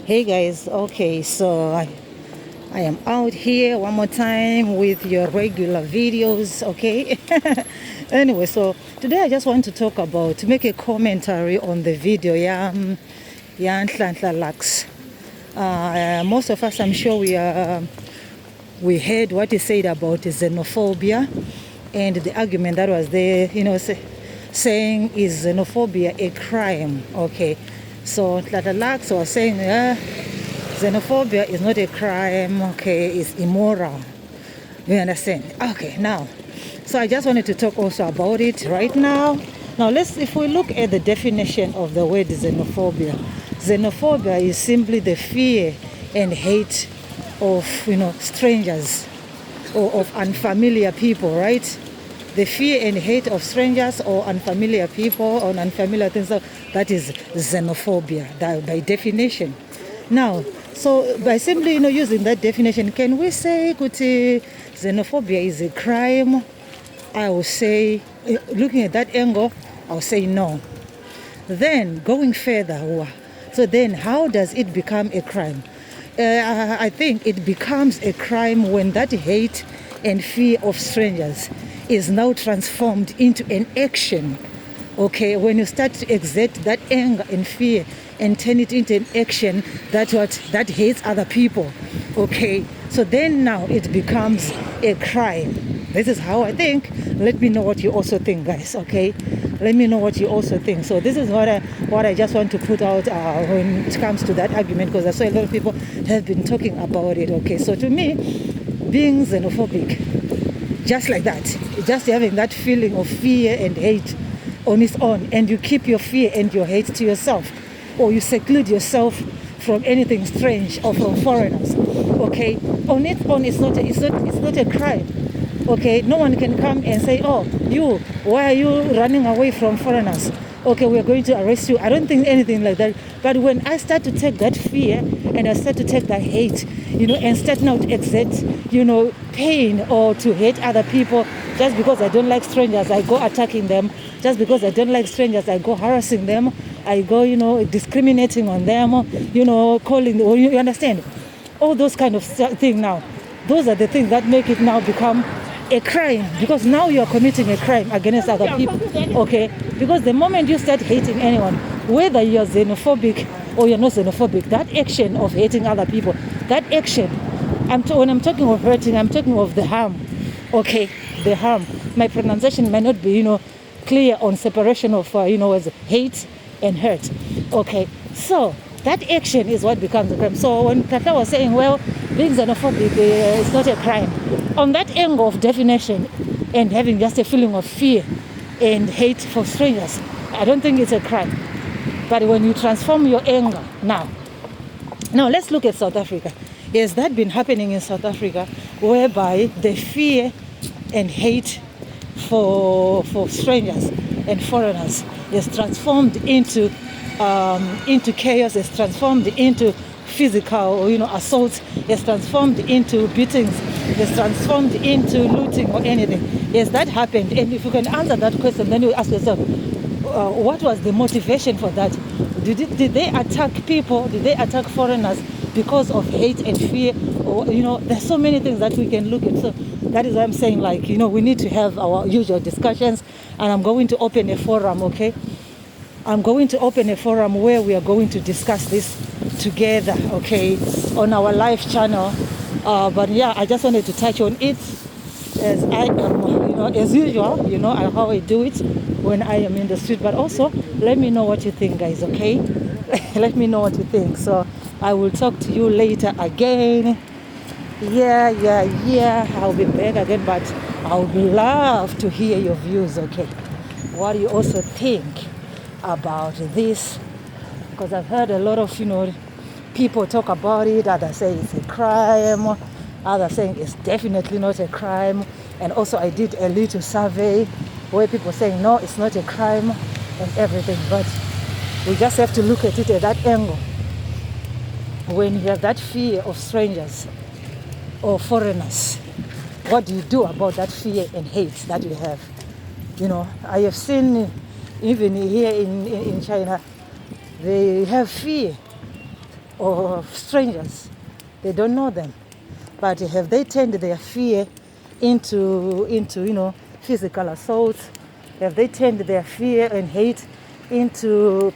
Hey guys, okay, so I am out here one more time with your regular videos, okay? Anyway, so today I just want to talk about, to make a commentary on the video, Nhlanhla Lux. Most of us, I'm sure we heard what he said about xenophobia and the argument that was there, saying is xenophobia a crime, okay? So Nhlanhla Lux was saying, xenophobia is not a crime, okay, it's immoral. You understand? Okay, now, so I just wanted to talk also about it right now. Now, if we look at the definition of the word xenophobia, xenophobia is simply the fear and hate of, strangers or of unfamiliar people, right? The fear and hate of strangers or unfamiliar people or unfamiliar things, that is xenophobia by definition. Now, so by simply using that definition, can we say kuti xenophobia is a crime? I will say, looking at that angle, I'll say no. Then going further, so then how does it become a crime? I think it becomes a crime when that hate and fear of strangers is now transformed into an action. Okay, when you start to exert that anger and fear and turn it into an action that hates other people. Okay, so then now it becomes a crime. This is how I think. Let me know what you also think, guys. Okay, let me know what you also think. So this is what I just want to put out when it comes to that argument, because I saw a lot of people have been talking about it. Okay, so to me, being xenophobic, just like that, just having that feeling of fear and hate on its own, and you keep your fear and your hate to yourself, or you seclude yourself from anything strange or from foreigners. Okay, on its own, it's not a crime. Okay, no one can come and say, oh, why are you running away from foreigners? Okay, we're going to arrest you. I don't think anything like that. But when I start to take that fear and I start to take that hate, and start now to exert, pain or to hate other people, just because I don't like strangers, I go attacking them. Just because I don't like strangers, I go harassing them. I go, discriminating on them, calling, you understand? All those kind of things now. Those are the things that make it now become a crime, because now you are committing a crime against other people. Okay, because the moment you start hating anyone, whether you're xenophobic or you're not xenophobic, that action of hating other people, that action, when I'm talking of hurting, I'm talking of the harm. Okay, the harm. My pronunciation might not be clear on separation of as hate and hurt. Okay, so that action is what becomes a crime. So when Tata was saying, well, being xenophobic is not a crime, on that angle of definition and having just a feeling of fear and hate for strangers, I don't think it's a crime. But when you transform your anger now let's look at South Africa. Has that been happening in South Africa, whereby the fear and hate for strangers and foreigners is transformed into chaos, is transformed into physical, assaults, is transformed into beatings, is transformed into looting or anything? Has that happened? And if you can answer that question, then you ask yourself, what was the motivation for that? Did they attack people? Did they attack foreigners because of hate and fear? Or, there's so many things that we can look at. So that is why I'm saying, we need to have our usual discussions. And I'm going to open a forum, okay? I'm going to open a forum where we are going to discuss this together, okay, on our live channel. But yeah, I just wanted to touch on it as I am, as usual, how I do it when I am in the street. But also, let me know what you think, guys, okay? Let me know what you think. So I will talk to you later again. Yeah. I'll be back again, but I would love to hear your views, okay? What do you also think about this? Because I've heard a lot of, people talk about it. Others say it's a crime. Others saying it's definitely not a crime. And also I did a little survey where people saying, no, it's not a crime and everything. But we just have to look at it at that angle. When you have that fear of strangers or foreigners, what do you do about that fear and hate that you have? I have seen even here in China, they have fear or strangers. They don't know them. But have they turned their fear into physical assault? Have they turned their fear and hate into